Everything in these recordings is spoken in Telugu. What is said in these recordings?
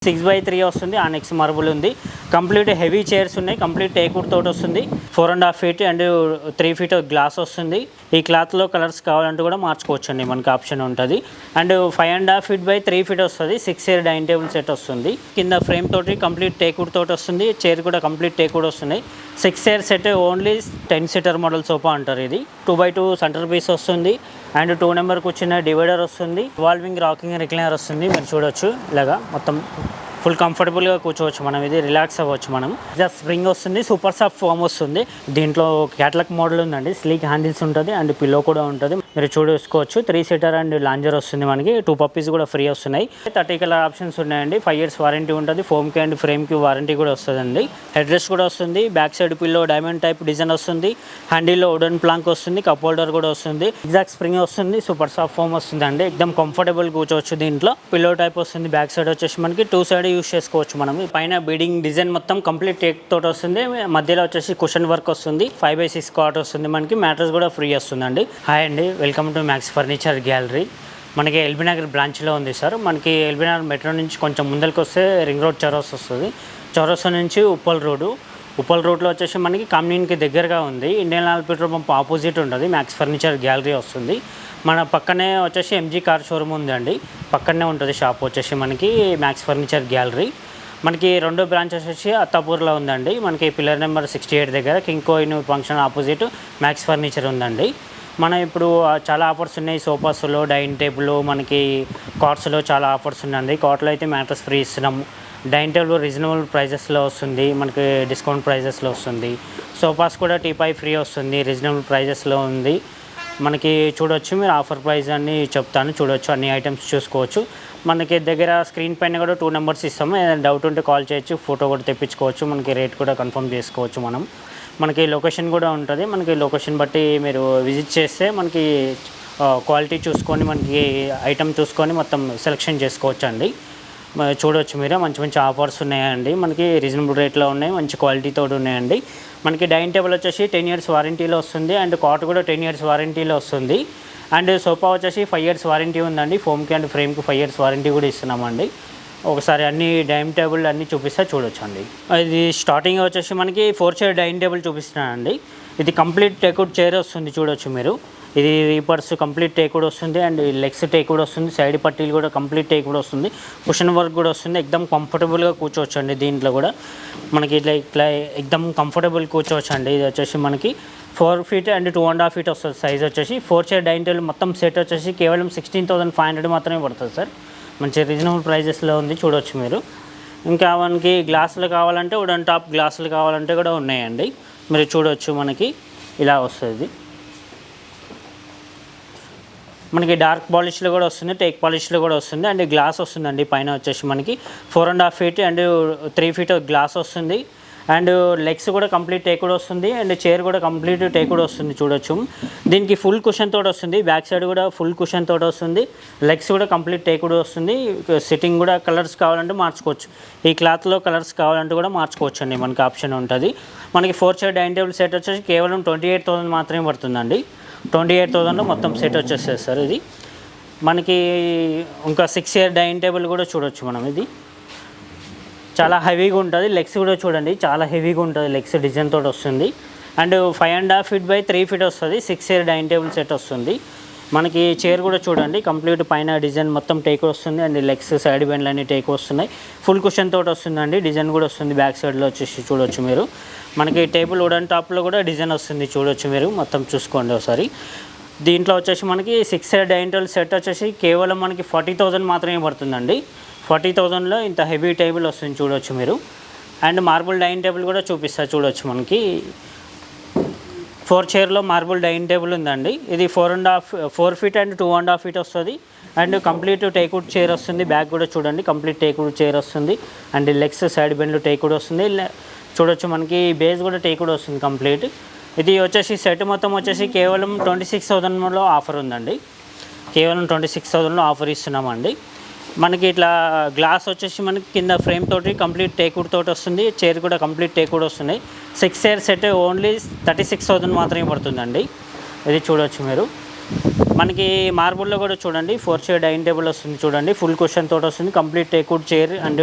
6x3 వస్తుంది. ఆనెక్స్ మార్బుల్ ఉంది. కంప్లీట్ హెవీ చైర్స్ ఉన్నాయి. కంప్లీట్ టేక్వుడ్ తోటి వస్తుంది. 4.5 feet అండ్ 3 feet గ్లాస్ వస్తుంది. ఈ క్లాత్లో కలర్స్ కావాలంటే కూడా మార్చుకోవచ్చు అండి, మనకి ఆప్షన్ ఉంటుంది. అండ్ 5.5 feet by 3 feet వస్తుంది. 6 chair డైనింగ్ టేబుల్ సెట్ వస్తుంది. కింద ఫ్రేమ్ తోటి కంప్లీట్ టేక్వుడ్ తోటి వస్తుంది. చైర్ కూడా కంప్లీట్ టేక్వుడ్ వస్తుంది. 6 chair set only 10 seater model sofa అంటారు. ఇది 2x2 సెంటర్ పీస్ వస్తుంది. అండ్ 2 నెంబర్ కూర్చున్న డివైడర్ వస్తుంది. వాల్వింగ్ రాకింగ్ రిక్లైనర్ వస్తుంది. మీరు చూడొచ్చు ఇలాగా మొత్తం ఫుల్ కంఫర్టబుల్గా కూర్చోవచ్చు మనం. ఇది రిలాక్స్ అవ్వచ్చు మనం. జస్ట్ స్ప్రింగ్ వస్తుంది. సూపర్ సాఫ్ట్ ఫోమ్ వస్తుంది. దీంట్లో క్యాటలాగ్ మోడల్ ఉందండి. స్లీక్ హ్యాండిల్స్ ఉంటుంది అండ్ పిల్లో కూడా ఉంటుంది. మీరు చూసుకోవచ్చు. 3 seater అండ్ లాంజర్ వస్తుంది మనకి. 2 puppies కూడా ఫ్రీ వస్తున్నాయి. 30 కలర్ ఆప్షన్స్ ఉన్నాయండి. 5 years వారంటీ ఉంటుంది. ఫోమ్కి అండ్ ఫ్రేమ్కి వారంటీ కూడా వస్తుందండి. హెడ్ రెస్ట్ కూడా వస్తుంది. Back side pillow diamond type design వస్తుంది. హ్యాండిల్లో వుడెన్ ప్లాంక్ వస్తుంది. కప్ హోల్డర్ కూడా వస్తుంది. ఎగ్జాక్ట్ స్ప్రింగ్ వస్తుంది. సూపర్ సాఫ్ట్ ఫోమ్ వస్తుంది అండి. ఎక్దమ్ కంఫర్టబుల్ కూర్చోవచ్చు. దీంట్లో పిల్లో టైప్ వస్తుంది. బ్యాక్ సైడ్ వచ్చేసి మనకి 2 side యూస్ చేసుకోవచ్చు మనం. పైన బీడింగ్ డిజైన్ మొత్తం కంప్లీట్ టేక్ తోటి వస్తుంది. మధ్యలో వచ్చేసి కుషన్ వర్క్ వస్తుంది. 5x6 కాట్ వస్తుంది మనకి. మ్యాట్రెస్ కూడా ఫ్రీ వస్తుందండి. హాయ్ అండి, welcome to max furniture gallery. మనకి ఎల్బీ నగర్ బ్రాంచ్లో ఉంది సార్. మనకి ఎల్బీ నగర్ మెట్రో నుంచి కొంచెం ముందరికి వస్తే రింగ్ రోడ్ చౌరస్తా వస్తుంది. చౌరస్తా నుంచి ఉప్పల్ రోడ్లో వచ్చేసి మనకి కమ్యూనిటీకి దగ్గరగా ఉంది. Indian oil petrol pump opposite ఉంటుంది. మ్యాక్స్ ఫర్నిచర్ గ్యాలరీ వస్తుంది. మన పక్కనే వచ్చేసి ఎంజీ కార్ షోరూమ్ ఉందండి. పక్కనే ఉంటుంది షాప్ వచ్చేసి మనకి మ్యాక్స్ ఫర్నిచర్ గ్యాలరీ. మనకి రెండో బ్రాంచ్ వచ్చేసి అత్తాపూర్లో ఉందండి. మనకి పిల్లర్ నెంబర్ 68 దగ్గర king Coen function opposite max furniture ఉందండి. మనం ఇప్పుడు చాలా ఆఫర్స్ ఉన్నాయి. సోఫాస్లో, డైనింగ్ టేబుల్, మనకి కార్ట్స్లో చాలా ఆఫర్స్ ఉన్నాయండి. కార్ట్లో అయితే మ్యాట్రెస్ ఫ్రీ ఇస్తున్నాము. డైనింగ్ టేబుల్ రీజనబుల్ ప్రైజెస్లో వస్తుంది. మనకి డిస్కౌంట్ ప్రైజెస్లో వస్తుంది. సోఫాస్ కూడా టీపాయ్ ఫ్రీ వస్తుంది. రీజనబుల్ ప్రైజెస్లో ఉంది. మనకి చూడొచ్చు. మీరు ఆఫర్ ప్రైస్ అన్నీ చెప్తాను. చూడొచ్చు, అన్ని ఐటమ్స్ చూసుకోవచ్చు. మనకి దగ్గర స్క్రీన్ పైన కూడా 2 numbers ఇస్తాము. ఏదైనా డౌట్ ఉంటే కాల్ చేయొచ్చు. ఫోటో కూడా తెప్పించుకోవచ్చు. మనకి రేట్ కూడా కన్ఫర్మ్ చేసుకోవచ్చు మనం. మనకి లొకేషన్ కూడా ఉంటుంది. మనకి లొకేషన్ బట్టి మీరు విజిట్ చేస్తే మనకి క్వాలిటీ చూసుకొని, మనకి ఐటమ్ చూసుకొని మొత్తం సెలెక్షన్ చేసుకోవచ్చు అండి. చూడవచ్చు మీరు. మంచి ఆఫర్స్ ఉన్నాయండి. మనకి రీజనబుల్ రేట్లో ఉన్నాయి. మంచి క్వాలిటీతో ఉన్నాయండి. మనకి డైనింగ్ టేబుల్ వచ్చేసి 10 years వారంటీలో వస్తుంది. అండ్ కాట్ కూడా 10 years వారంటీలో వస్తుంది. అండ్ సోఫా వచ్చేసి 5 years వారంటీ ఉందండి. ఫోమ్కి అండ్ ఫ్రేమ్కి 5 years వారంటీ కూడా ఇస్తున్నామండి. ఒకసారి అన్ని డైనింగ్ టేబుల్ అన్నీ చూపిస్తే చూడొచ్చు అండి. ఇది స్టార్టింగ్ వచ్చేసి మనకి 4 chair డైనింగ్ టేబుల్ చూపిస్తున్నానండి. ఇది కంప్లీట్ టేక్వుడ్ చైర్ వస్తుంది. చూడొచ్చు మీరు. ఇది రీపర్స్ కంప్లీట్ టేక్వుడ్ వస్తుంది. అండ్ లెగ్స్ టేక్వుడ్ వస్తుంది. సైడ్ పట్టీలు కూడా కంప్లీట్ టేక్వుడ్ వస్తుంది. కుషన్ వర్క్ కూడా వస్తుంది. ఎక్దమ్ కంఫర్టబుల్గా కూర్చోవచ్చు అండి. దీంట్లో కూడా మనకి ఇట్లా ఎక్దమ్ కంఫర్టబుల్ కూర్చోవచ్చు అండి. ఇది వచ్చేసి మనకి 4 feet అండ్ 2.5 feet వస్తుంది సైజ్ వచ్చేసి. 4 chair డైనింగ్ టేబుల్ మొత్తం సెట్ వచ్చేసి కేవలం 16,500 మాత్రమే పడుతుంది సార్. మంచి రీజనబుల్ ప్రైజెస్లో ఉంది. చూడొచ్చు మీరు. ఇంకా మనకి గ్లాసులు కావాలంటే వుడెన్ టాప్ గ్లాసులు కావాలంటే కూడా ఉన్నాయండి. మీరు చూడొచ్చు. మనకి ఇలా వస్తుంది. మనకి డార్క్ పాలిష్లో కూడా వస్తుంది. టేక్ పాలిష్లో కూడా వస్తుంది. అండ్ గ్లాస్ వస్తుందండి. పైన వచ్చేసి మనకి 4.5 feet అండ్ 3 feet గ్లాస్ వస్తుంది. అండ్ లెగ్స్ కూడా కంప్లీట్ టేక్వుడ్ వస్తుంది. అండ్ చైర్ కూడా కంప్లీట్ టేక్వుడ్ వస్తుంది. చూడొచ్చు. దీనికి ఫుల్ కుషన్ తోటి వస్తుంది. బ్యాక్ సైడ్ కూడా ఫుల్ కుషన్ తోటి వస్తుంది. లెగ్స్ కూడా కంప్లీట్ టేక్వుడ్ వస్తుంది. సిట్టింగ్ కూడా కలర్స్ కావాలంటే మార్చుకోవచ్చు. ఈ క్లాత్లో కలర్స్ కావాలంటే కూడా మార్చుకోవచ్చు అండి. మనకి ఆప్షన్ ఉంటుంది. మనకి 4 chair డైనింగ్ టేబుల్ సెట్ వచ్చేసి కేవలం 28,000 మాత్రమే పడుతుందండి. 28,000లో మొత్తం సెట్ వచ్చేస్తుంది సార్. ఇది మనకి ఇంకా 6 chair డైనింగ్ టేబుల్ కూడా చూడొచ్చు మనం. ఇది చాలా హెవీగా ఉంటుంది. లెగ్స్ కూడా చూడండి, చాలా హెవీగా ఉంటుంది. లెగ్స్ డిజైన్ తోటి వస్తుంది. అండ్ 5.5 feet by 3 feet వస్తుంది. 6 chair డైనింగ్ టేబుల్ సెట్ వస్తుంది. మనకి చైర్ కూడా చూడండి. కంప్లీట్ పైన డిజైన్ మొత్తం టేక్ వస్తుంది. అండ్ లెగ్స్ సైడ్ బెండ్లు అన్నీ టేక్ వస్తున్నాయి. ఫుల్ కుషన్ తోటి వస్తుందండి. డిజైన్ కూడా వస్తుంది. బ్యాక్ సైడ్లో వచ్చేసి చూడొచ్చు మీరు. మనకి టేబుల్ వుడెన్ టాప్లో కూడా డిజైన్ వస్తుంది. చూడొచ్చు మీరు. మొత్తం చూసుకోండి ఒకసారి. దీంట్లో వచ్చేసి మనకి 6 chair డైనింగ్ టేబుల్ సెట్ వచ్చేసి కేవలం మనకి 40,000 మాత్రమే పడుతుందండి. 40,000లో ఇంత హెవీ టేబుల్ వస్తుంది. చూడొచ్చు మీరు. అండ్ మార్బుల్ డైనింగ్ టేబుల్ కూడా చూపిస్తా. చూడొచ్చు. మనకి 4 chairలో మార్బుల్ డైనింగ్ టేబుల్ ఉందండి. ఇది 4 feet అండ్ 2.5 feet వస్తుంది. అండ్ కంప్లీట్ టేక్వుడ్ చైర్ వస్తుంది. బ్యాక్ కూడా చూడండి. కంప్లీట్ టేక్వుడ్ చైర్ వస్తుంది. అండ్ లెగ్స్ సైడ్ బెండ్లు టేక్వుడ్ వస్తుంది. చూడొచ్చు. మనకి బేస్ కూడా టేక్వుడ్ వస్తుంది కంప్లీట్. ఇది వచ్చేసి సెట్ మొత్తం వచ్చేసి కేవలం 26,000లో ఆఫర్ ఉందండి. కేవలం 26,000లో ఆఫర్ ఇస్తున్నామండి. మనకి ఇట్లా గ్లాస్ వచ్చేసి మనకి కింద ఫ్రేమ్ తోటి కంప్లీట్ టేక్వుడ్ తోటి వస్తుంది. చైర్ కూడా కంప్లీట్ టేక్వుడ్ వస్తుంది. 6 chair సెట్ ఓన్లీ 36,000 మాత్రమే పడుతుందండి. ఇది చూడొచ్చు మీరు. మనకి మార్బుల్లో కూడా చూడండి 4 చైర్ డైనింగ్ టేబుల్ వస్తుంది చూడండి, ఫుల్ కుషన్ తోటి వస్తుంది, complete teakwood chair and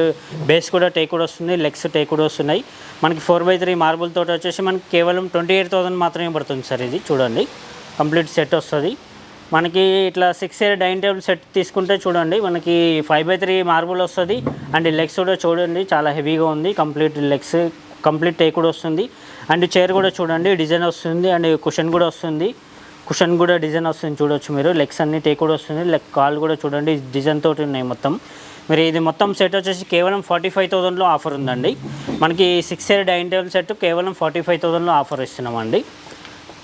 base కూడా టేక్వుడ్ వస్తుంది, లెగ్స్ టేక్వుడ్ వస్తున్నాయి. మనకి 4x3 మార్బుల్ తోటి వచ్చేసి మనకి కేవలం 28,000 మాత్రమే పడుతుంది సార్. ఇది చూడండి కంప్లీట్ సెట్ వస్తుంది. మనకి ఇట్లా 6 చైర్ డైనింగ్ టేబుల్ సెట్ తీసుకుంటే చూడండి మనకి 5x3 మార్బుల్ వస్తుంది అండ్ లెగ్స్ కూడా చూడండి చాలా హెవీగా ఉంది, కంప్లీట్ లెగ్స్ కంప్లీట్ టేక్వుడ్ వస్తుంది. అండ్ చైర్ కూడా చూడండి డిజైన్ వస్తుంది అండ్ కుషన్ కూడా వస్తుంది, కుషన్ కూడా డిజైన్ వస్తుంది చూడొచ్చు మీరు. లెగ్స్ అన్ని టేక్వుడ్ వస్తుంది, లెగ్ కాల్ కూడా చూడండి డిజైన్ తోటి ఉన్నాయి మొత్తం. మీరు ఇది మొత్తం సెట్ వచ్చేసి కేవలం 45,000లో ఆఫర్ ఉందండి. మనకి 6 చైర్ డైనింగ్ టేబుల్ సెట్ కేవలం 45,000లో ఆఫర్ ఇస్తున్నామండి.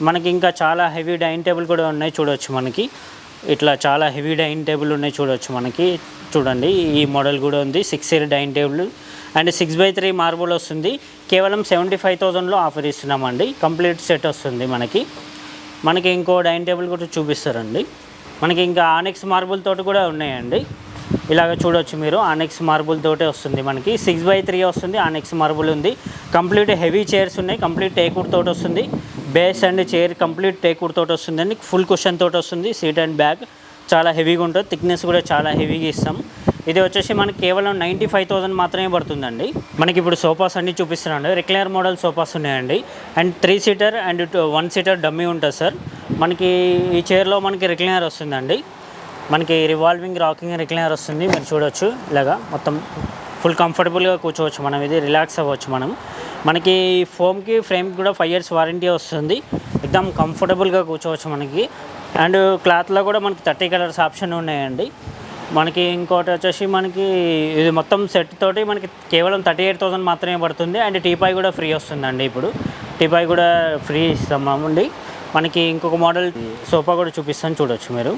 మనకి ఇంకా చాలా హెవీ డైనింగ్ టేబుల్ కూడా ఉన్నాయి చూడొచ్చు, మనకి ఇట్లా చాలా హెవీ డైనింగ్ టేబుల్ ఉన్నాయి చూడొచ్చు. మనకి చూడండి ఈ మోడల్ కూడా ఉంది 6 chair dining table and 6x3 marble వస్తుంది, కేవలం 75,000లో ఆఫర్ ఇస్తున్నామండి. కంప్లీట్ సెట్ వస్తుంది మనకి ఇంకో డైనింగ్ టేబుల్ కూడా చూపిస్తారండి. మనకి ఇంకా ఆనెక్స్ మార్బుల్ తోటి కూడా ఉన్నాయండి, ఇలాగ చూడొచ్చు మీరు. ఆనెక్స్ మార్బుల్ తోటే వస్తుంది మనకి 6x3 వస్తుంది, ఆనెక్స్ మార్బుల్ ఉంది, కంప్లీట్ హెవీ చైర్స్ ఉన్నాయి, కంప్లీట్ టేక్వుడ్ తోటి వస్తుంది, base and chair complete teakwood తోటి వస్తుందండి, ఫుల్ కుషన్ తోటి వస్తుంది, సీట్ అండ్ బ్యాక్ చాలా హెవీగా ఉంటుంది, థిక్నెస్ కూడా చాలా హెవీగా ఇస్తాం. ఇది వచ్చేసి మనకి కేవలం 95,000 మాత్రమే పడుతుందండి. మనకి ఇప్పుడు సోఫాస్ అన్నీ చూపిస్తున్నాను, రిక్లైనర్ మోడల్ సోఫాస్ ఉన్నాయండి and 3 seater and 1 seater dummy ఉంటుంది సార్. మనకి ఈ చైర్లో మనకి రిక్లైనర్ వస్తుందండి, మనకి రివాల్వింగ్ రాకింగ్ రిక్లైనర్ వస్తుంది. మీరు చూడొచ్చు ఇలాగా మొత్తం ఫుల్ కంఫర్టబుల్గా కూర్చోవచ్చు మనం, ఇది రిలాక్స్ అవ్వచ్చు మనం. మనకి ఫోమ్కి ఫ్రేమ్కి కూడా 5 years వారంటీ వస్తుంది, ఎక్దమ్ కంఫర్టబుల్గా కూర్చోవచ్చు మనకి. అండ్ క్లాత్లో కూడా మనకి 30 కలర్స్ ఆప్షన్ ఉన్నాయండి. మనకి ఇంకోటి వచ్చేసి మనకి ఇది మొత్తం సెట్ తోటి మనకి కేవలం 38,000 మాత్రమే పడుతుంది అండ్ టీపాయ్ కూడా ఫ్రీ వస్తుందండి. ఇప్పుడు టీపాయ్ కూడా ఫ్రీ ఇస్తామండి. మనకి ఇంకొక మోడల్ సోఫా కూడా చూపిస్తాను చూడొచ్చు మీరు.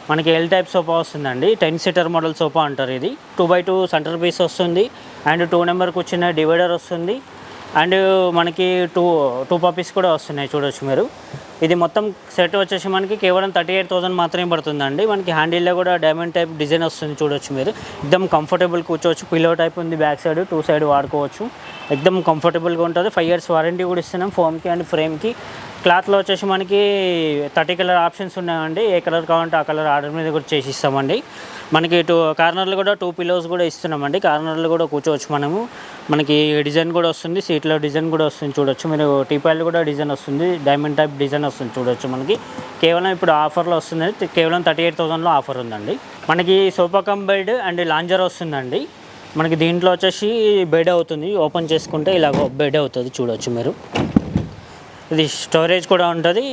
మనకి ఎల్ టైప్ సోఫా వస్తుందండి, 10 సీటర్ మోడల్ సోఫా అంటారు. ఇది 2x2 సెంటర్ పీస్ వస్తుంది అండ్ 2 నెంబర్కి వచ్చిన డివైడర్ వస్తుంది అండ్ మనకి టూ పప్పీస్ కూడా వస్తున్నాయి చూడొచ్చు మీరు. ఇది మొత్తం సెట్ వచ్చేసి మనకి కేవలం 38,000 మాత్రమే పడుతుందండి. మనకి హ్యాండిల్లో కూడా డైమండ్ టైప్ డిజైన్ వస్తుంది చూడొచ్చు మీరు, ఎక్దమ్ కంఫర్టబుల్ కూర్చోవచ్చు. పిల్లో టైప్ ఉంది, బ్యాక్ సైడ్ 2 సైడ్ వాడుకోవచ్చు, ఎక్దమ్ కంఫర్టబుల్గా ఉంటుంది. 5 years వారంటీ కూడా ఇస్తున్నాం ఫోమ్కి అండ్ ఫ్రేమ్కి. క్లాత్లో వచ్చేసి మనకి 30 కలర్ ఆప్షన్స్ ఉన్నాయండి, ఏ కలర్ కావాలంటే ఆ కలర్ ఆర్డర్ మీద కూడా చేసి ఇస్తామండి. మనకి కార్నర్లు కూడా 2 పిల్లోస్ కూడా ఇస్తున్నామండి, కార్నర్లు కూడా కూర్చోవచ్చు మనము. మనకి డిజైన్ కూడా వస్తుంది, సీట్లో డిజైన్ కూడా వస్తుంది చూడొచ్చు మీరు. టీపాయిల్ కూడా డిజైన్ వస్తుంది, డైమండ్ టైప్ డిజైన్ వస్తుంది చూడొచ్చు మనకి. కేవలం ఇప్పుడు ఆఫర్లో వస్తుంది, కేవలం 38,000లో ఆఫర్ ఉందండి. మనకి sofa cum bed and lounger వస్తుందండి. మనకి దీంట్లో వచ్చేసి బెడ్ అవుతుంది, ఓపెన్ చేసుకుంటే ఇలాగ బెడ్ అవుతుంది చూడొచ్చు మీరు. ఇది స్టోరేజ్ కూడా ఉంటుంది,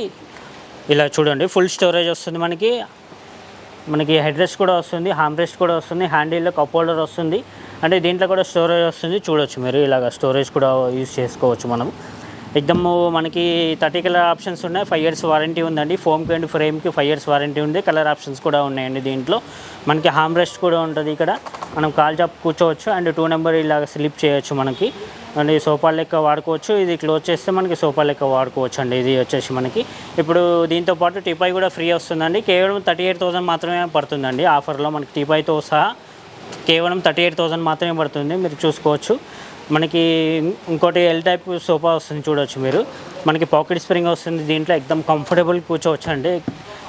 ఇలా చూడండి ఫుల్ స్టోరేజ్ వస్తుంది మనకి హెడ్ రెస్ట్ కూడా వస్తుంది, హామ్ రెస్ట్ కూడా వస్తుంది, హ్యాండిల్లో కప్ హోల్డర్ వస్తుంది అంటే దీంట్లో కూడా స్టోరేజ్ వస్తుంది చూడొచ్చు మీరు. ఇలాగ స్టోరేజ్ కూడా యూజ్ చేసుకోవచ్చు మనం. ఎక్దమ్ మనకి 30 కలర్ ఆప్షన్స్ ఉన్నాయి, 5 years వారంటీ ఉందండి. ఫోమ్కి అండ్ ఫ్రేమ్కి 5 years వారంటీ ఉంది, కలర్ ఆప్షన్స్ కూడా ఉన్నాయండి దీంట్లో. మనకి హామ్ రెస్ట్ కూడా ఉంటుంది, ఇక్కడ మనం కాల్ చాప్ కూర్చోవచ్చు అండ్ 2 నెంబర్ ఇలాగ స్లిప్ చేయొచ్చు మనకి. అండ్ సోఫా లెక్క వాడుకోవచ్చు, ఇది క్లోజ్ చేస్తే మనకి సోఫా లెక్క వాడుకోవచ్చు అండి. ఇది వచ్చేసి మనకి ఇప్పుడు దీంతో పాటు టీపాయ్ కూడా ఫ్రీ వస్తుందండి, కేవలం 38,000 మాత్రమే పడుతుందండి ఆఫర్లో. మనకి టీపాయ్తో సహా కేవలం 38,000 మాత్రమే పడుతుంది, మీరు చూసుకోవచ్చు. మనకి ఇంకోటి ఎల్ టైప్ సోఫా వస్తుంది చూడొచ్చు మీరు. మనకి పాకెట్ స్ప్రింగ్ వస్తుంది దీంట్లో, ఎక్దమ్ కంఫర్టబుల్ కూర్చోవచ్చు అండి.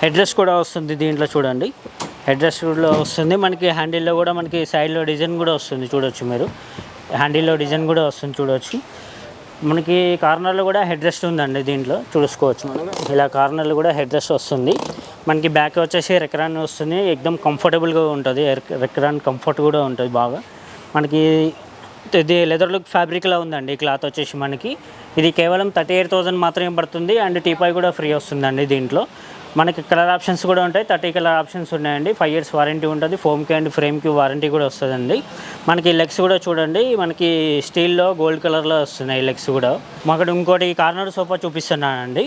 హెడ్ రెస్ట్ కూడా వస్తుంది దీంట్లో చూడండి, హెడ్ రెస్ట్ కూడా వస్తుంది. మనకి హ్యాండిల్లో కూడా మనకి సైడ్లో డిజైన్ కూడా వస్తుంది చూడొచ్చు మీరు, హ్యాండిల్లో డిజైన్ కూడా వస్తుంది చూడొచ్చు. మనకి కార్నర్లో కూడా హెడ్ రెస్ట్ ఉందండి దీంట్లో చూసుకోవచ్చు మనం. ఇలా కార్నర్లో కూడా హెడ్ రెస్ట్ వస్తుంది. మనకి బ్యాక్ వచ్చేసి రెక్రాన్ వస్తుంది, ఎక్దమ్ కంఫర్టబుల్గా ఉంటుంది, రెక్రాన్ కంఫర్ట్ కూడా ఉంటుంది బాగా. మనకి ఇది లెదర్ లుక్ ఫ్యాబ్రిక్లో ఉందండి క్లాత్ వచ్చేసి మనకి. ఇది కేవలం 38,000 మాత్రమే పడుతుంది అండ్ టీపాయ్ కూడా ఫ్రీ వస్తుందండి దీంట్లో. మనకి కలర్ ఆప్షన్స్ కూడా ఉంటాయి, 30 కలర్ ఆప్షన్స్ ఉన్నాయండి. 5 years వారంటీ ఉంటుంది, ఫోమ్కి అండ్ ఫ్రేమ్కి వారంటీ కూడా వస్తుందండి. మనకి లెగ్స్ కూడా చూడండి, మనకి స్టీల్లో గోల్డ్ కలర్లో వస్తున్నాయి లెగ్స్ కూడా. మాకు ఇంకోటి కార్నర్ సోఫా చూపిస్తున్నానండి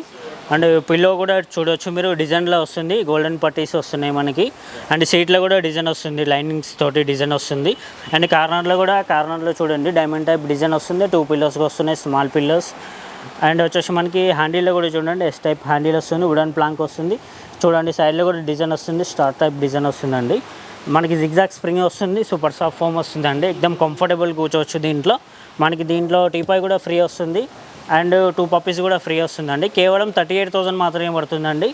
అండ్ పిల్లో కూడా చూడొచ్చు మీరు, డిజైన్లో వస్తుంది, గోల్డెన్ పట్టీస్ వస్తున్నాయి మనకి. అండ్ సీట్లో కూడా డిజైన్ వస్తుంది, లైనింగ్స్ తోటి డిజైన్ వస్తుంది. అండ్ కార్నర్లో చూడండి డైమండ్ టైప్ డిజైన్ వస్తుంది, 2 పిల్లోస్కి వస్తున్నాయి, స్మాల్ పిల్లోస్. అండ్ వచ్చేసి మనకి హ్యాండిల్లో కూడా చూడండి ఎస్ టైప్ హ్యాండిల్ వస్తుంది, వుడెన్ ప్లాంక్ వస్తుంది చూడండి. సైడ్లో కూడా డిజైన్ వస్తుంది, స్టార్ టైప్ డిజైన్ వస్తుందండి. మనకి జిగ్జాగ్ స్ప్రింగ్ వస్తుంది, సూపర్ సాఫ్ట్ ఫోమ్ వస్తుందండి, ఎక్దమ్ కంఫర్టబుల్ కూర్చోవచ్చు దీంట్లో. మనకి దీంట్లో టీపాయ్ కూడా ఫ్రీ వస్తుంది అండ్ 2 పప్పీస్ కూడా ఫ్రీ వస్తుందండి. కేవలం 38,000 మాత్రమే పడుతుందండి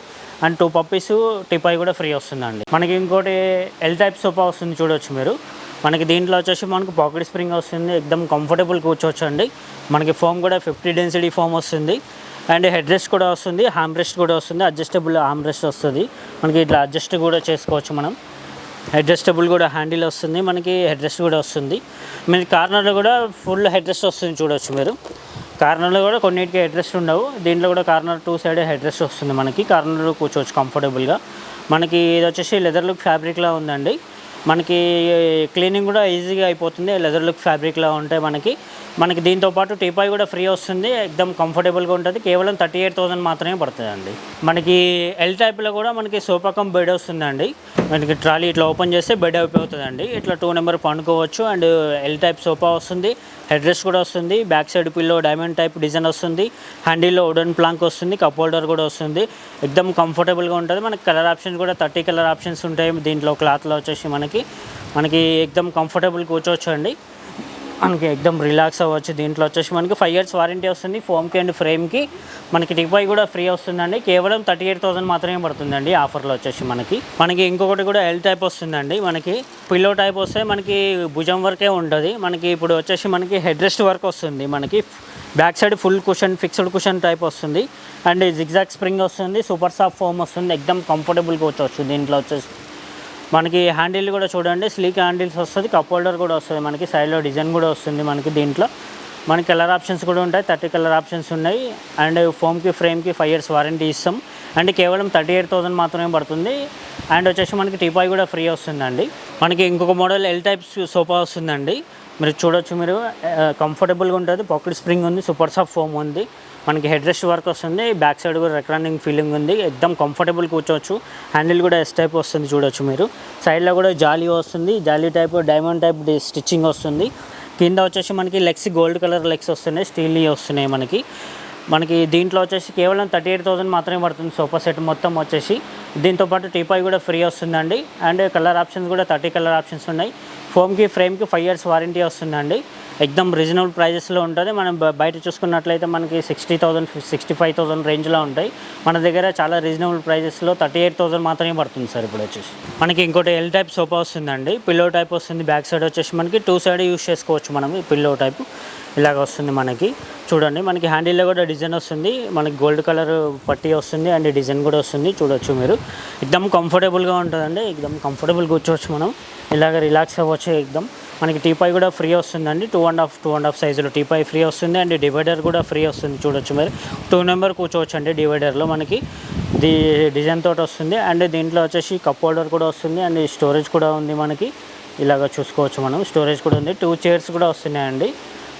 అండ్ 2 పప్పీస్ టిపాయ్ కూడా ఫ్రీ వస్తుందండి. మనకి ఇంకోటి ఎల్ టైప్ సోఫా వస్తుంది చూడవచ్చు మీరు. మనకి దీంట్లో వచ్చేసి మనకు పాకెట్ స్ప్రింగ్ వస్తుంది, ఎక్దమ్ కంఫర్టబుల్ కూర్చోవచ్చు అండి. మనకి ఫోమ్ కూడా 50 డెన్సిటీ ఫోమ్ వస్తుంది అండ్ హెడ్ రెస్ట్ కూడా వస్తుంది, హామ్ రెస్ట్ కూడా వస్తుంది, అడ్జస్టబుల్ హామ్ రెస్ట్ వస్తుంది. మనకి ఇట్లా అడ్జస్ట్ కూడా చేసుకోవచ్చు మనం. అడ్జస్టబుల్ కూడా హ్యాండిల్ వస్తుంది, మనకి హెడ్ రెస్ట్ కూడా వస్తుంది. మీరు కార్నర్లో కూడా ఫుల్ హెడ్ రెస్ట్ వస్తుంది చూడవచ్చు మీరు. కార్నర్లో కూడా కొన్నిటికి హెడ్ రెస్ట్ ఉండవు, దీంట్లో కూడా కార్నర్ 2 సైడ్ హెడ్ రెస్ట్ వస్తుంది. మనకి కార్నర్లో కూర్చోవచ్చు కంఫర్టబుల్గా. మనకి ఇది వచ్చేసి లెదర్ లుక్ ఫ్యాబ్రిక్లా ఉందండి. మనకి క్లీనింగ్ కూడా ఈజీగా అయిపోతుంది, లెదర్ లుక్ ఫ్యాబ్రిక్లా ఉంటాయి మనకి దీంతోపాటు టీపాయ్ కూడా ఫ్రీ వస్తుంది, ఎక్దమ్ కంఫర్టబుల్గా ఉంటుంది. కేవలం 38,000 మాత్రమే పడుతుందండి. మనకి ఎల్ టైప్లో కూడా మనకి సోఫా కమ్ బెడ్ వస్తుందండి. మనకి ట్రాలీ ఇట్లా ఓపెన్ చేస్తే బెడ్ అయిపోతుందండి. ఇట్లా 2 నెంబర్ పండుకోవచ్చు. అండ్ ఎల్ టైప్ సోఫా వస్తుంది, హెడ్ రెస్ట్ కూడా వస్తుంది, back side pillow diamond type design వస్తుంది, హ్యాండిల్లో వుడెన్ ప్లాంక్ వస్తుంది, కప్ హోల్డర్ కూడా వస్తుంది. ఎక్దమ్ కంఫర్టబుల్గా ఉంటుంది. మనకి కలర్ ఆప్షన్స్ కూడా 30 కలర్ ఆప్షన్స్ ఉంటాయి దీంట్లో. క్లాత్లో వచ్చేసి మనకి ఎక్దమ్ కంఫర్టబుల్ కూర్చోవచ్చు అండి. మనకి ఎక్దమ్ రిలాక్స్ అవ్వచ్చు. దీంట్లో వచ్చేసి మనకి 5 years వారంటీ వస్తుంది ఫోమ్కి అండ్ ఫ్రేమ్కి. మనకి టిపాయ్ కూడా ఫ్రీ వస్తుందండి. కేవలం 38,000 మాత్రమే పడుతుందండి ఆఫర్లో వచ్చేసి మనకి ఇంకొకటి కూడా ఎల్ టైప్ వస్తుందండి. మనకి పిల్లో టైప్ వస్తే మనకి భుజం వరకే ఉంటుంది. మనకి ఇప్పుడు వచ్చేసి మనకి హెడ్ రెస్ట్ వర్క్ వస్తుంది. మనకి back side full cushion, fixed cushion type వస్తుంది అండ్ జిగ్జాగ్ స్ప్రింగ్ వస్తుంది, సూపర్ సాఫ్ట్ ఫోమ్ వస్తుంది, ఎక్దమ్ కంఫర్టబుల్ కూర్చోవచ్చు. దీంట్లో వచ్చేసి మనకి హ్యాండిల్ కూడా చూడండి స్లీక్ హ్యాండిల్స్ వస్తుంది, కప్ హోల్డర్ కూడా వస్తుంది, మనకి సైడ్లో డిజైన్ కూడా వస్తుంది. మనకి దీంట్లో మనకి కలర్ ఆప్షన్స్ కూడా ఉంటాయి, 30 కలర్ ఆప్షన్స్ ఉన్నాయి. అండ్ ఫోమ్కి ఫ్రేమ్కి 5 years వారంటీ ఇస్తాం అండ్ కేవలం 38,000 మాత్రమే పడుతుంది. అండ్ వచ్చేసి మనకి టీపాయ్ కూడా ఫ్రీ వస్తుందండి. మనకి ఇంకొక మోడల్ ఎల్ టైప్ సోఫా వస్తుందండి. మీరు చూడొచ్చు, మీరు కంఫర్టబుల్గా ఉంటుంది, పాకెట్ స్ప్రింగ్ ఉంది, సూపర్ సాఫ్ట్ ఫోమ్ ఉంది, మనకి హెడ్ రెస్ట్ వర్క్ వస్తుంది, బ్యాక్ సైడ్ కూడా రెక్లానింగ్ ఫీలింగ్ ఉంది, ఎక్దమ్ కంఫర్టబుల్ కూర్చోవచ్చు. హ్యాండిల్ కూడా ఎస్ టైప్ వస్తుంది చూడొచ్చు మీరు. సైడ్లో కూడా జాలీ వస్తుంది, జాలీ టైప్ డైమండ్ టైప్ స్టిచ్చింగ్ వస్తుంది. కింద వచ్చేసి మనకి లెగ్స్ గోల్డ్ కలర్ లెగ్స్ వస్తున్నాయి, స్టీల్ వస్తున్నాయి. మనకి దీంట్లో వచ్చేసి కేవలం 38,000 మాత్రమే పడుతుంది సోఫా సెట్ మొత్తం వచ్చేసి. దీంతోపాటు టీపాయ్ కూడా ఫ్రీ వస్తుందండి అండ్ కలర్ ఆప్షన్స్ కూడా 30 కలర్ ఆప్షన్స్ ఉన్నాయి. ఫోమ్కి ఫ్రేమ్కి 5 years వారంటీ వస్తుందండి. ఎక్దమ్ రీజనబుల్ ప్రైజెస్లో ఉంటుంది. మనం బయట చూసుకున్నట్లయితే మనకి 60,000 65,000 రేంజ్లో ఉంటాయి. మన దగ్గర చాలా రీజనబుల్ ప్రైజెస్లో 38,000 మాత్రమే పడుతుంది సార్. ఇప్పుడు వచ్చేసి మనకి ఇంకోటి ఎల్ టైప్ సోఫా వస్తుందండి. పిల్లో టైప్ వస్తుంది, బ్యాక్ సైడ్ వచ్చేసి మనకి 2 సైడ్ యూస్ చేసుకోవచ్చు మనం. ఈ పిల్లో టైప్ ఇలాగ వస్తుంది మనకి. చూడండి మనకి హ్యాండిల్లో కూడా డిజైన్ వస్తుంది, మనకి గోల్డ్ కలర్ పట్టీ వస్తుంది అండ్ డిజైన్ కూడా వస్తుంది చూడొచ్చు మీరు. ఎక్దమ్ కంఫర్టబుల్గా ఉంటుందండి, ఎక్దమ్ కంఫర్టబుల్ కూర్చోవచ్చు మనం, ఇలాగ రిలాక్స్ అవ్వచ్చు ఎక్దమ్. మనకి టీపాయ్ కూడా ఫ్రీ వస్తుందండి, 2.5 సైజులో టీపాయ్ ఫ్రీ వస్తుంది అండ్ డివైడర్ కూడా ఫ్రీ వస్తుంది చూడొచ్చు మీరు. 2 నెంబర్ కూర్చోవచ్చు అండి డివైడర్లో. మనకి డిజైన్ తోటి వస్తుంది అండ్ దీంట్లో వచ్చేసి కప్ హోల్డర్ కూడా వస్తుంది అండ్ స్టోరేజ్ కూడా ఉంది మనకి. ఇలాగ చూసుకోవచ్చు మనం, స్టోరేజ్ కూడా ఉంది. 2 చైర్స్ కూడా వస్తున్నాయండి.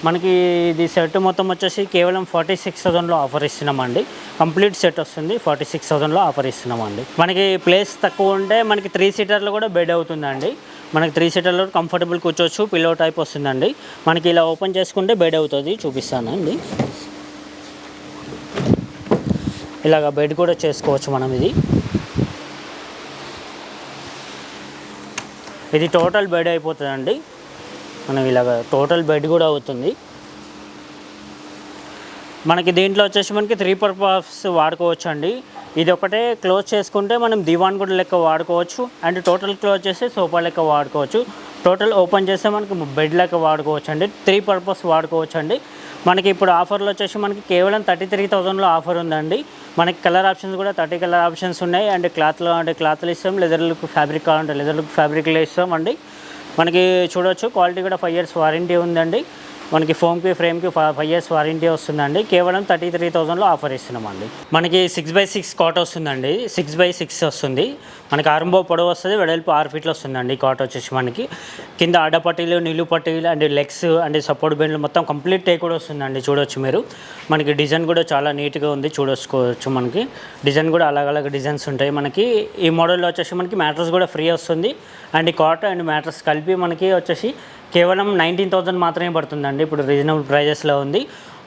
మనకి ఇది సెట్ మొత్తం వచ్చేసి కేవలం 46,000లో ఆఫర్ ఇస్తున్నామండి. కంప్లీట్ సెట్ వస్తుంది, 46,000లో ఆఫర్ ఇస్తున్నామండి. మనకి ప్లేస్ తక్కువ ఉంటే మనకి 3 సీటర్లో కూడా బెడ్ అవుతుందండి. మనకి 3 సీటర్లో కంఫర్టబుల్ కూర్చోవచ్చు, పిల్లో టైప్ వస్తుందండి. మనకి ఇలా ఓపెన్ చేసుకుంటే బెడ్ అవుతుంది, చూపిస్తానండి. ఇలాగ బెడ్ కూడా చేసుకోవచ్చు మనం. ఇది టోటల్ బెడ్ అయిపోతుందండి. మనం ఇలాగ టోటల్ బెడ్ కూడా అవుతుంది. మనకి దీంట్లో వచ్చేసి మనకి 3 పర్పస్ వాడుకోవచ్చు అండి. ఇది ఒకటే క్లోజ్ చేసుకుంటే మనం దివాన్ కూడా లెక్క వాడుకోవచ్చు అండ్ టోటల్ క్లోజ్ చేస్తే సోఫా లెక్క వాడుకోవచ్చు. టోటల్ ఓపెన్ చేస్తే మనకి బెడ్ లెక్క వాడుకోవచ్చు అండి. 3 పర్పస్ వాడుకోవచ్చు అండి. మనకి ఇప్పుడు ఆఫర్లో వచ్చేసి మనకి కేవలం 33,000లో ఆఫర్ ఉందండి. మనకి కలర్ ఆప్షన్స్ కూడా 30 కలర్ ఆప్షన్స్ ఉన్నాయి అండ్ క్లాత్లో అంటే క్లాత్లు ఇస్తాం, లెదర్ లుక్ ఫ్యాబ్రిక్ కావాలంటే లెదర్ లుక్ ఫ్యాబ్రిక్లో ఇస్తాం అండి. మనకి చూడొచ్చు క్వాలిటీ కూడా 5 years వారంటీ ఉందండి. మనకి ఫోమ్కి ఫ్రేమ్కి 5 years వారంటీ వస్తుందండి. కేవలం 33,000లో ఆఫర్ ఇస్తున్నామండి. మనకి 6x6 కాట్ వస్తుందండి, 6x6 వస్తుంది. మనకి ఆరంభో పొడవు వస్తుంది, వెడల్పు 6 ఫీట్లు వస్తుందండి. కాట్ వచ్చేసి మనకి కింద అడ్డపట్టీలు, నిలువు పట్టీలు అండ్ లెగ్స్ అండ్ సపోర్ట్ బెండ్లు మొత్తం కంప్లీట్ టేక్ కూడా వస్తుందండి. చూడొచ్చు మీరు. మనకి డిజైన్ కూడా చాలా నీట్గా ఉంది, చూడొచ్చుకోవచ్చు. మనకి డిజైన్ కూడా అలగ్ డిజైన్స్ ఉంటాయి. మనకి ఈ మోడల్లో వచ్చేసి మనకి మ్యాట్రస్ కూడా ఫ్రీ వస్తుంది అండ్ కాట్ అండ్ మ్యాట్రస్ కలిపి మనకి వచ్చేసి కేవలం 19,000 మాత్రమే పడుతుందండి. ఇప్పుడు రీజనబుల్ ప్రైజెస్లో ఉంది.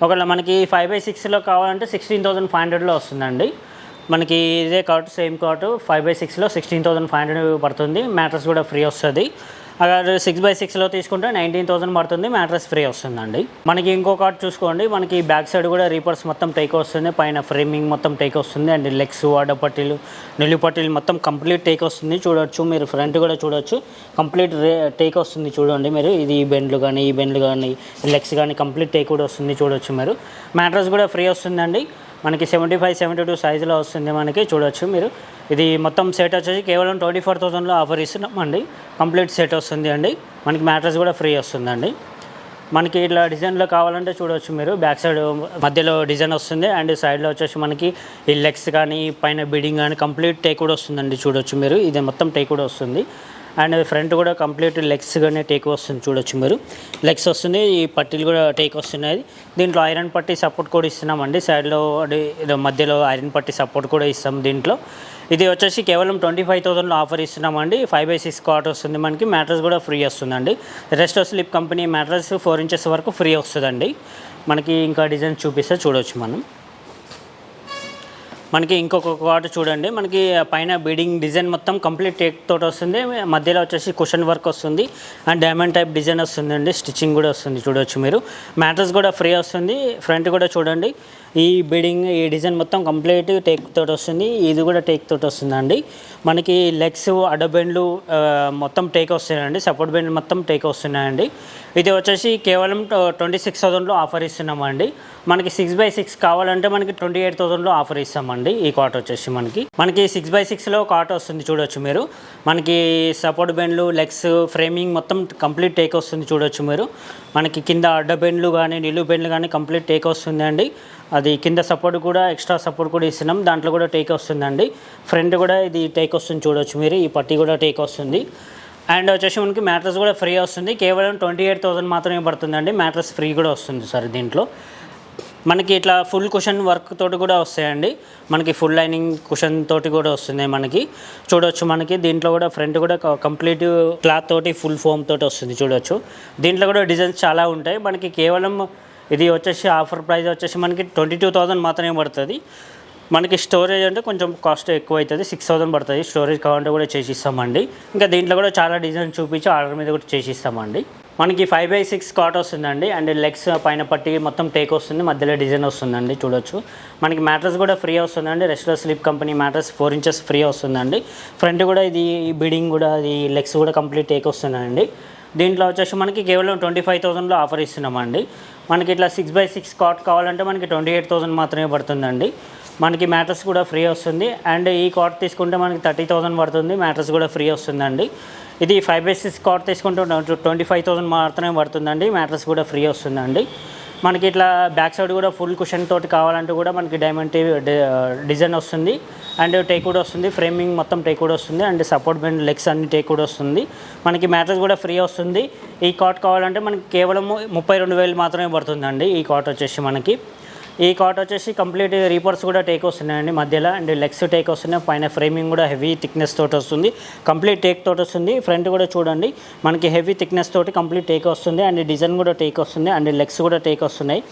ఒకవేళ మనకి 5x6లో కావాలంటే 16,500లో వస్తుందండి. మనకి ఇదే కాట్ సేమ్ కాట్ 5x6లో 16,500 పడుతుంది. మ్యాట్రస్ కూడా ఫ్రీ వస్తుంది. అక్కడ 6x6లో తీసుకుంటే 19,000 పడుతుంది, మ్యాట్రస్ ఫ్రీ వస్తుందండి. మనకి ఇంకో కార్డ్ చూసుకోండి, మనకి బ్యాక్ సైడ్ కూడా రీపర్స్ మొత్తం టేక్ వస్తుంది, పైన ఫ్రేమింగ్ మొత్తం టేక్ వస్తుంది అండ్ లెగ్స్ అడ్డపట్టీలు నిలువు పట్టీలు మొత్తం కంప్లీట్ టేక్ వస్తుంది. చూడొచ్చు మీరు, ఫ్రంట్ కూడా చూడొచ్చు కంప్లీట్ టేక్ వస్తుంది. చూడండి మీరు, ఇది ఈ బెండ్లు కానీ లెగ్స్ కానీ కంప్లీట్ టేక్ కూడా వస్తుంది. చూడొచ్చు మీరు, మ్యాట్రస్ కూడా ఫ్రీ వస్తుందండి. మనకి 75-72 సైజులో వస్తుంది. మనకి చూడొచ్చు మీరు, ఇది మొత్తం సెట్ వచ్చేసి కేవలం 24,000లో ఆఫర్ ఇస్తున్నామండి. కంప్లీట్ సెట్ వస్తుంది అండి. మనకి మ్యాట్రస్ కూడా ఫ్రీ వస్తుందండి. మనకి ఇట్లా డిజైన్లో కావాలంటే చూడవచ్చు మీరు, బ్యాక్ సైడ్ మధ్యలో డిజైన్ వస్తుంది అండ్ సైడ్లో వచ్చేసి మనకి ఈ లెగ్స్ కానీ పైన బిడింగ్ కానీ కంప్లీట్ టేక్ కూడా వస్తుందండి. చూడొచ్చు మీరు, ఇది మొత్తం టేక్ కూడా వస్తుంది అండ్ ఫ్రంట్ కూడా కంప్లీట్ లెగ్స్ కానీ టేక్ వస్తుంది. చూడొచ్చు మీరు, లెగ్స్ వస్తుంది, ఈ పట్టీలు కూడా టేక్ వస్తున్నాయి. దీంట్లో ఐరన్ పట్టీ సపోర్ట్ కూడా ఇస్తున్నామండి. సైడ్లో మధ్యలో ఐరన్ పట్టీ సపోర్ట్ కూడా ఇస్తాం దీంట్లో. ఇది వచ్చేసి కేవలం 25,000లో ఆఫర్ ఇస్తున్నామండి. 5x6 కాట్ వస్తుంది. మనకి మ్యాట్రస్ కూడా ఫ్రీ వస్తుందండి. Rest slip company mattress 4 inches వరకు ఫ్రీ వస్తుందండి. మనకి ఇంకా డిజైన్ చూపిస్తే చూడవచ్చు మనం. మనకి ఇంకొక కాట్ చూడండి, మనకి పైన బీడింగ్ డిజైన్ మొత్తం కంప్లీట్ టేక్ తోటి వస్తుంది. మధ్యలో వచ్చేసి కుషన్ వర్క్ వస్తుంది అండ్ డైమండ్ టైప్ డిజైన్ వస్తుందండి. స్టిచ్చింగ్ కూడా వస్తుంది. చూడవచ్చు మీరు, మ్యాట్రస్ కూడా ఫ్రీ వస్తుంది. ఫ్రంట్ కూడా చూడండి, ఈ బీడింగ్ ఈ డిజైన్ మొత్తం కంప్లీట్ టేక్ తోటి వస్తుంది. ఇది కూడా టేక్ తోటి వస్తుందండి. మనకి లెగ్స్ అడ్డబెండ్లు మొత్తం టేక్ వస్తున్నాయండి. సపోర్ట్ బెండ్ మొత్తం టేక్ వస్తున్నాయండి. ఇది వచ్చేసి కేవలం 26,000లో ఆఫర్ ఇస్తున్నామండి. మనకి 6x6 కావాలంటే మనకి 28,000లో ఆఫర్ ఇస్తామండి. ఈ కాట్ వచ్చేసి మనకి 6x6లో కాట్ వస్తుంది. చూడొచ్చు మీరు, మనకి సపోర్ట్ బెండ్లు లెగ్స్ ఫ్రేమింగ్ మొత్తం కంప్లీట్ టేక్ వస్తుంది. చూడొచ్చు మీరు, మనకి కింద అడ్డ బెండ్లు కానీ నిలువు బెండ్లు కానీ కంప్లీట్ టేక్ వస్తుంది అండి. అది కింద సపోర్ట్ కూడా ఎక్స్ట్రా సపోర్ట్ కూడా ఇస్తున్నాం, దాంట్లో కూడా టేక్ వస్తుందండి. ఫ్రంట్ కూడా ఇది టేక్ వస్తుంది. చూడొచ్చు మీరు, ఈ పట్టీ కూడా టేక్ వస్తుంది అండ్ వచ్చేసి మనకి మ్యాట్రస్ కూడా ఫ్రీ వస్తుంది. కేవలం 28,000 మాత్రమే పడుతుందండి. మ్యాట్రస్ ఫ్రీ కూడా వస్తుంది సార్ దీంట్లో. మనకి ఇట్లా ఫుల్ కుషన్ వర్క్ తోటి కూడా వస్తాయండి. మనకి ఫుల్ లైనింగ్ కుషన్ తోటి కూడా వస్తుంది. మనకి చూడొచ్చు, మనకి దీంట్లో కూడా ఫ్రంట్ కూడా కంప్లీట్ క్లాత్ తోటి ఫుల్ ఫోమ్ తోటి వస్తుంది. చూడొచ్చు, దీంట్లో కూడా డిజైన్స్ చాలా ఉంటాయి. మనకి కేవలం ఇది వచ్చేసి ఆఫర్ ప్రైస్ వచ్చేసి మనకి 22,000 మాత్రమే పడుతుంది. మనకి స్టోరేజ్ అంటే కొంచెం కాస్ట్ ఎక్కువ అవుతుంది, 6,000 పడుతుంది. స్టోరేజ్ కావాలంటే కూడా చేసిస్తామండి. ఇంకా దీంట్లో కూడా చాలా డిజైన్ చూపించి ఆర్డర్ మీద కూడా చేసిస్తామండి. మనకి 5x6 కాట్ వస్తుందండి అండ్ లెగ్స్ పైన పట్టి మొత్తం టేక్ వస్తుంది, మధ్యలో డిజైన్ వస్తుందండి. చూడొచ్చు, మనకి మ్యాట్రస్ కూడా ఫ్రీ వస్తుందండి. రెస్ట్లో sleep company mattress 4 inches free వస్తుందండి. ఫ్రంట్ కూడా ఇది బీడింగ్ కూడా అది లెగ్స్ కూడా కంప్లీట్ టేక్ వస్తుందండి. దీంట్లో వచ్చేసి మనకి కేవలం 25,000లో ఆఫర్ ఇస్తున్నామండి. మనకి ఇట్లా 6x6 కాట్ కావాలంటే మనకి 28,000 మాత్రమే పడుతుందండి. మనకి మ్యాట్రస్ కూడా ఫ్రీ వస్తుంది అండ్ ఈ కాట్ తీసుకుంటే మనకి 30,000 పడుతుంది. మ్యాట్రస్ కూడా ఫ్రీ వస్తుందండి. ఇది 5x6 కాట్ తీసుకుంటే 25,000 మాత్రమే పడుతుందండి. మ్యాట్రస్ కూడా ఫ్రీ వస్తుందండి. మనకి ఇట్లా బ్యాక్ సైడ్ కూడా ఫుల్ కుషన్ తోటి కావాలంటే కూడా మనకి డైమండ్ డిజైన్ వస్తుంది అండ్ టేక్ కూడా వస్తుంది. ఫ్రేమింగ్ మొత్తం టేక్ కూడా వస్తుంది అండ్ సపోర్ట్ బెండ్ లెగ్స్ అన్ని టేక్ కూడా వస్తుంది. మనకి మ్యాట్రస్ కూడా ఫ్రీ వస్తుంది. ఈ కాట్ కావాలంటే మనకి కేవలం 32,000 మాత్రమే పడుతుందండి. ఈ కాట్ వచ్చేసి ఈ కాట్ వచ్చేసి కంప్లీట్ రీపర్స్ కూడా టేక్ వస్తున్నాయండి మధ్యలో అండ్ లెగ్స్ టేక్ వస్తున్నాయి. పైన ఫ్రేమింగ్ కూడా హెవీ థిక్నెస్ తోటి వస్తుంది, కంప్లీట్ టేక్ తోటి వస్తుంది. ఫ్రంట్ కూడా చూడండి, మనకి హెవీ థిక్నెస్ తోటి కంప్లీట్ టేక్ వస్తుంది అండ్ డిజైన్ కూడా టేక్ వస్తుంది అండ్ లెగ్స్ కూడా టేక్ వస్తున్నాయి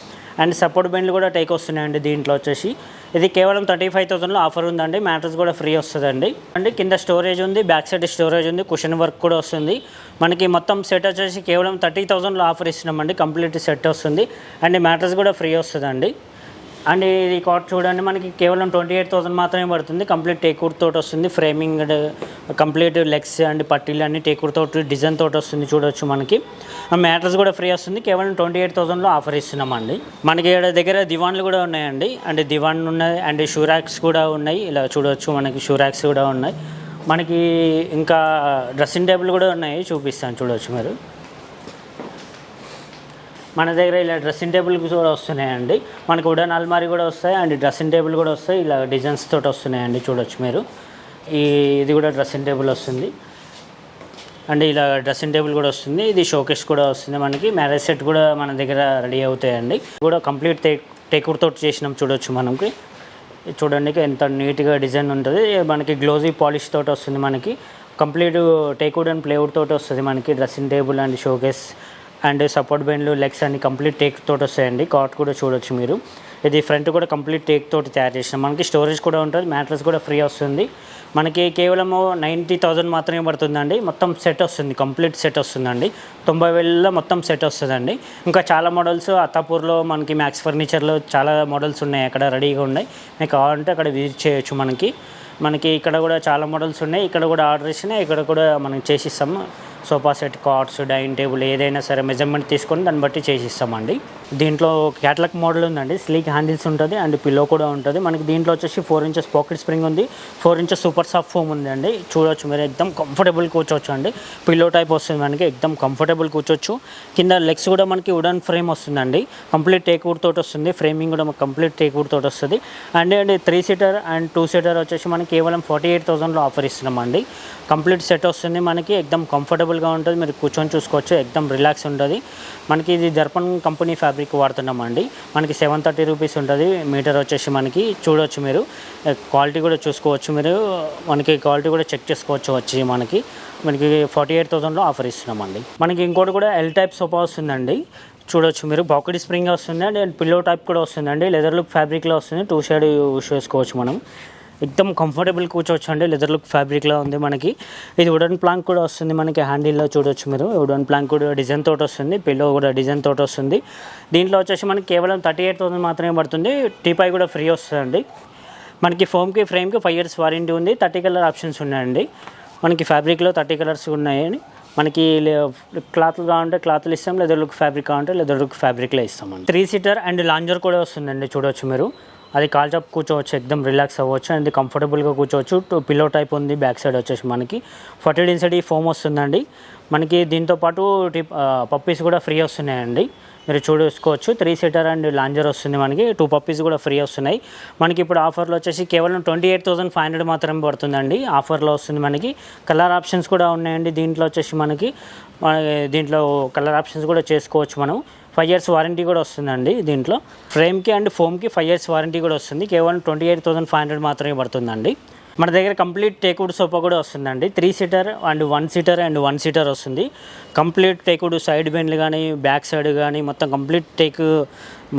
అండ్ సపోర్ట్ బెండ్లు కూడా టేక్ వస్తున్నాయండి. దీంట్లో వచ్చేసి ఇది కేవలం 35,000లో ఆఫర్ ఉందండి. మ్యాట్రస్ కూడా ఫ్రీ వస్తుందండి అండ్ కింద స్టోరేజ్ ఉంది, బ్యాక్ సైడ్ స్టోరేజ్ ఉంది, కుషన్ వర్క్ కూడా వస్తుంది. మనకి మొత్తం సెట్ వచ్చేసి కేవలం 30,000లో ఆఫర్ ఇస్తున్నామండి. కంప్లీట్ సెట్ వస్తుంది అండ్ మ్యాట్రస్ కూడా ఫ్రీ వస్తుందండి. అండ్ ఇది కాట్ చూడండి, మనకి కేవలం 28,000 మాత్రమే పడుతుంది. కంప్లీట్ టేకూర్ తోటి వస్తుంది. ఫ్రేమింగ్ కంప్లీట్ లెగ్స్ అండ్ పట్టీలు అన్ని టేకూర్ తోటి డిజైన్ తోటి వస్తుంది. చూడవచ్చు, మనకి మ్యాట్రస్ కూడా ఫ్రీ వస్తుంది. కేవలం 28,000లో ఆఫర్ ఇస్తున్నామండి. మనకి ఇక్కడ దగ్గర దివాన్లు కూడా ఉన్నాయండి అండ్ దివాన్ ఉన్నాయి అండ్ షూరాక్స్ కూడా ఉన్నాయి. ఇలా చూడవచ్చు, మనకి షూరాక్స్ కూడా ఉన్నాయి. మనకి ఇంకా డ్రెస్సింగ్ టేబుల్ కూడా ఉన్నాయి, చూపిస్తాను. చూడవచ్చు మీరు, మన దగ్గర ఇలా డ్రెస్సింగ్ టేబుల్ కూడా వస్తున్నాయండి. మనకు వుడెన్ అల్మారీ కూడా వస్తాయి అండ్ డ్రెస్సింగ్ టేబుల్ కూడా వస్తాయి. ఇలా డిజైన్స్ తోటి వస్తున్నాయండి. చూడొచ్చు మీరు, ఇది కూడా డ్రెస్సింగ్ టేబుల్ వస్తుంది అండ్ ఇలా డ్రెస్సింగ్ టేబుల్ కూడా వస్తుంది. ఇది షోకేస్ కూడా వస్తుంది. మనకి మ్యారేజ్ సెట్ కూడా మన దగ్గర రెడీ అవుతాయండి. కూడా కంప్లీట్ టేకూర్ తోటి చేసినాం. చూడొచ్చు, మనకి చూడండి ఎంత నీట్గా డిజైన్ ఉంటుంది. మనకి గ్లోజీ పాలిష్ తోటి వస్తుంది. మనకి కంప్లీట్ టేకూడ్ అండ్ ప్లేవుడ్ తోటి వస్తుంది. మనకి dressing table and showcase and support బెండ్లు లెగ్స్ అన్ని కంప్లీట్ టేక్ తోటి వస్తాయండి. కాట్ కూడా చూడొచ్చు మీరు, ఇది ఫ్రంట్ కూడా కంప్లీట్ టేక్ తోటి తయారు చేసినాం. మనకి స్టోరేజ్ కూడా ఉంటుంది. మ్యాట్రస్ కూడా ఫ్రీ వస్తుంది. మనకి కేవలము 90,000 మాత్రమే పడుతుందండి. మొత్తం సెట్ వస్తుంది, కంప్లీట్ సెట్ వస్తుందండి. 90,000లో మొత్తం సెట్ వస్తుందండి. ఇంకా చాలా మోడల్స్ అత్తాపూర్లో మనకి మ్యాక్స్ ఫర్నిచర్లో చాలా మోడల్స్ ఉన్నాయి, అక్కడ రెడీగా ఉన్నాయి. మీకు కావాలంటే అక్కడ విజిట్ చేయొచ్చు. మనకి ఇక్కడ కూడా చాలా మోడల్స్ ఉన్నాయి. ఇక్కడ కూడా ఆర్డర్ ఇచ్చినా ఇక్కడ కూడా మనం చేసిస్తాము. Sofa set, cards, dining table ఏదైనా సరే మెజర్మెంట్ తీసుకొని దాన్ని బట్టి చేసిస్తామండి. దీంట్లో క్యాటలాగ్ మోడల్ ఉందండి, స్లీక్ హ్యాండిల్స్ ఉంటుంది అండ్ పిల్లో కూడా ఉంటుంది. మనకి దీంట్లో వచ్చేసి 4 ఇంచెస్ పాకెట్ స్ప్రింగ్ ఉంది, 4 ఇంచెస్ సూపర్ సాఫ్ట్ ఫోమ్ ఉందండి. చూడొచ్చు మీరు, ఎక్దమ్ కంఫర్టబుల్ కూర్చోవచ్చు అండి. పిల్లో టైప్ వస్తుంది మనకి, ఎక్దమ్ కంఫర్టబుల్ కూర్చోవచ్చు. కింద లెగ్స్ కూడా మనకి వుడెన్ ఫ్రేమ్ వస్తుందండి, కంప్లీట్ టేక్ వుడ్ తోటి వస్తుంది. ఫ్రేమింగ్ కూడా కంప్లీట్ టేక్ వుడ్ తోటి వస్తుంది. అండ్ 3 సీటర్ అండ్ 2 సీటర్ వచ్చేసి మనకి కేవలం 48,000లో ఆఫర్ ఇస్తున్నామండి. కంప్లీట్ సెట్ వస్తుంది మనకి, ఎక్దమ్ కంఫర్టబుల్గా ఉంటుంది. మీరు కూర్చొని చూసుకోవచ్చు, ఎక్దమ్ రిలాక్స్ ఉంటుంది. మనకి ఇది దర్పణ్ కంపెనీ ఫ్యాబ్రిక్ వాడుతున్నామండి. మనకి 730 రూపీస్ ఉంటుంది మీటర్ వచ్చేసి. మనకి చూడవచ్చు మీరు, క్వాలిటీ కూడా చూసుకోవచ్చు మీరు, మనకి క్వాలిటీ కూడా చెక్ చేసుకోవచ్చు. వచ్చి మనకి 48,000లో ఆఫర్ ఇస్తున్నామండి. మనకి ఇంకోటి కూడా ఎల్ టైప్ సోఫా వస్తుందండి. చూడొచ్చు మీరు, పాకెట్ స్ప్రింగ్ వస్తుంది అండ్ పిల్లో టైప్ కూడా వస్తుందండి. లెదర్ లుక్ ఫ్యాబ్రిక్లో వస్తుంది, 2 సైడ్ యూస్ చేసుకోవచ్చు. మనం ఎక్దమ్ కంఫర్టబుల్ కూర్చోవచ్చు అండి. లెదర్ లుక్ ఫ్యాబ్రిక్లో ఉంది మనకి. ఇది వుడెన్ ప్లాంక్ కూడా వస్తుంది మనకి హ్యాండిల్లో. చూడొచ్చు మీరు, వుడెన్ ప్లాంక్ కూడా డిజైన్ తోటి వస్తుంది, పిల్లో కూడా డిజైన్ తోటి వస్తుంది. దీంట్లో వచ్చేసి మనకి కేవలం 38,000 మాత్రమే పడుతుంది. టీపాయ్ కూడా ఫ్రీ వస్తుందండి. మనకి ఫోమ్కి ఫ్రేమ్కి 5 years వారంటీ ఉంది. 30 కలర్ ఆప్షన్స్ ఉన్నాయండి. మనకి ఫ్యాబ్రిక్లో 30 కలర్స్ ఉన్నాయని. మనకి క్లాత్లు కావాలంటే క్లాత్లు ఇస్తాం, లెదర్ లుక్ ఫ్యాబ్రిక్ కావాలంటే లెదర్ లుక్ ఫ్యాబ్రిక్లో ఇస్తామండి. 3 సీటర్ అండ్ లాంజర్ కూడా వస్తుందండి. చూడొచ్చు మీరు, అది కాల్ చాప్ కూర్చోవచ్చు, ఎక్దమ్ రిలాక్స్ అవ్వచ్చు అండ్ కంఫర్టబుల్గా కూర్చోవచ్చు. పిల్లో టైప్ ఉంది. బ్యాక్ సైడ్ వచ్చేసి మనకి 40 డెన్సిటీ ఫోమ్ వస్తుందండి. మనకి దీంతో పాటు పప్పీస్ కూడా ఫ్రీ వస్తున్నాయండి, మీరు చూసుకోవచ్చు. 3 సీటర్ అండ్ లాంజర్ వస్తుంది మనకి, 2 పప్పీస్ కూడా ఫ్రీ వస్తున్నాయి. మనకి ఇప్పుడు ఆఫర్లో వచ్చేసి కేవలం 28,500 మాత్రమే పడుతుందండి. ఆఫర్లో వస్తుంది మనకి. కలర్ ఆప్షన్స్ కూడా ఉన్నాయండి దీంట్లో వచ్చేసి మనకి. దీంట్లో కలర్ ఆప్షన్స్ కూడా చేసుకోవచ్చు మనం. 5 years వారంటీ కూడా వస్తుందండి దీంట్లో. ఫ్రేమ్కి అండ్ ఫోమ్కి 5 years వారంటీ కూడా వస్తుంది. కేవలం 28,500 మాత్రమే పడుతుందండి. మన దగ్గర కంప్లీట్ టేక్వుడ్ సోఫా కూడా వస్తుందండి. 3 seater and 1 seater and 1 seater వస్తుంది. కంప్లీట్ టేక్వుడ్ సైడ్ బెండ్లు కానీ బ్యాక్ సైడ్ కానీ మొత్తం కంప్లీట్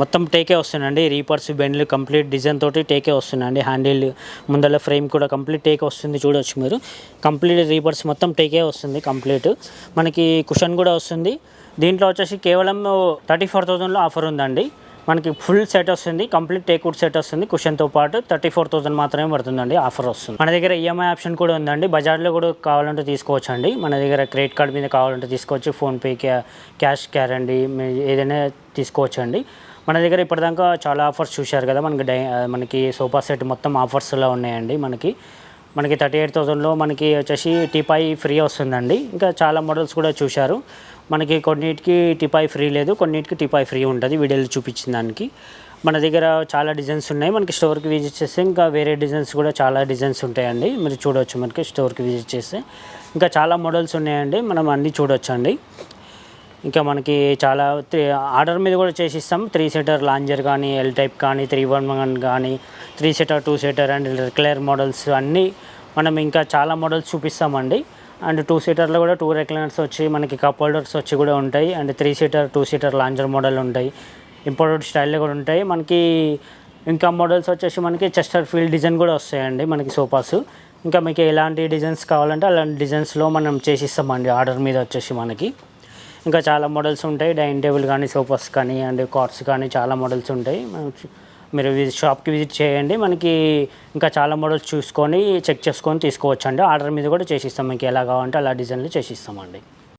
మొత్తం టేకే వస్తుందండి. రీపర్స్ బెండ్లు కంప్లీట్ డిజైన్ తోటి టేకే వస్తుందండి. హ్యాండిల్ ముందర ఫ్రేమ్ కూడా కంప్లీట్ టేక్ వస్తుంది. చూడవచ్చు మీరు, కంప్లీట్ రీపర్స్ మొత్తం టేకే వస్తుంది కంప్లీట్. మనకి కుషన్ కూడా వస్తుంది. దీంట్లో వచ్చేసి కేవలం 34,000లో ఆఫర్ ఉందండి. మనకి ఫుల్ సెట్ వస్తుంది, కంప్లీట్ టేక్వుడ్ సెట్ వస్తుంది. కుషన్తో పాటు 34,000 మాత్రమే పడుతుందండి, ఆఫర్ వస్తుంది. మన దగ్గర ఈఎంఐ ఆప్షన్ కూడా ఉందండి. బజాజ్లో కూడా కావాలంటే తీసుకోవచ్చు అండి. మన దగ్గర క్రెడిట్ కార్డ్ మీద కావాలంటే తీసుకోవచ్చు, ఫోన్పే, క్యాష్ గ్యారంటీ ఏదైనా తీసుకోవచ్చు అండి. మన దగ్గర ఇప్పటిదాకా చాలా ఆఫర్స్ చూశారు కదా. మనకి సోఫా సెట్ మొత్తం ఆఫర్స్లో ఉన్నాయండి. మనకి 38,000లో మనకి వచ్చేసి టీపాయ్ ఫ్రీ వస్తుందండి. ఇంకా చాలా మోడల్స్ కూడా చూశారు. మనకి కొన్నిటికి టీపాయ్ ఫ్రీ లేదు, కొన్నిటికి టీపాయ్ ఫ్రీ ఉంటుంది. వీడియోలో చూపించిన దానికి మన దగ్గర చాలా డిజైన్స్ ఉన్నాయి. మనకి స్టోర్కి విజిట్ చేస్తే ఇంకా వేరే డిజైన్స్ కూడా చాలా డిజైన్స్ ఉంటాయండి, మీరు చూడవచ్చు. మనకి స్టోర్కి విజిట్ చేస్తే ఇంకా చాలా మోడల్స్ ఉన్నాయండి, మనం అన్నీ చూడవచ్చు అండి. ఇంకా మనకి చాలా ఆర్డర్ మీద కూడా చేసిస్తాం. 3 సీటర్ లాంజర్ కానీ, ఎల్ టైప్ కానీ, 311 కానీ, 3 seater 2 seater and recliner models అన్నీ మనం ఇంకా చాలా మోడల్స్ చూపిస్తామండి. అండ్ 2 సీటర్లో కూడా 2 రెక్లైనర్స్ వచ్చి మనకి కప్ హోల్డర్స్ వచ్చి కూడా ఉంటాయి. And 3 seater 2 seater lounger model ఉంటాయి, ఇంపోర్టెడ్ స్టైల్లో కూడా ఉంటాయి. మనకి ఇంకా మోడల్స్ వచ్చేసి మనకి చెస్టర్ ఫీల్డ్ డిజైన్ కూడా వస్తాయండి మనకి సోఫాస్. ఇంకా మీకు ఎలాంటి డిజైన్స్ కావాలంటే అలాంటి డిజైన్స్లో మనం చేసిస్తామండి ఆర్డర్ మీద వచ్చేసి మనకి. ఇంకా చాలా మోడల్స్ ఉంటాయి, డైనింగ్ టేబుల్ కానీ, సోఫాస్ కానీ అండ్ కార్డ్స్ కానీ చాలా మోడల్స్ ఉంటాయి. మీరు షాప్కి విజిట్ చేయండి. మనకి ఇంకా చాలా మోడల్స్ చూసుకొని చెక్ చేసుకొని తీసుకోవచ్చు అండి. ఆర్డర్ మీద కూడా చేసిస్తాం, మీకు ఎలా కావాలంటే అలా డిజైన్లు చేసిస్తామండి.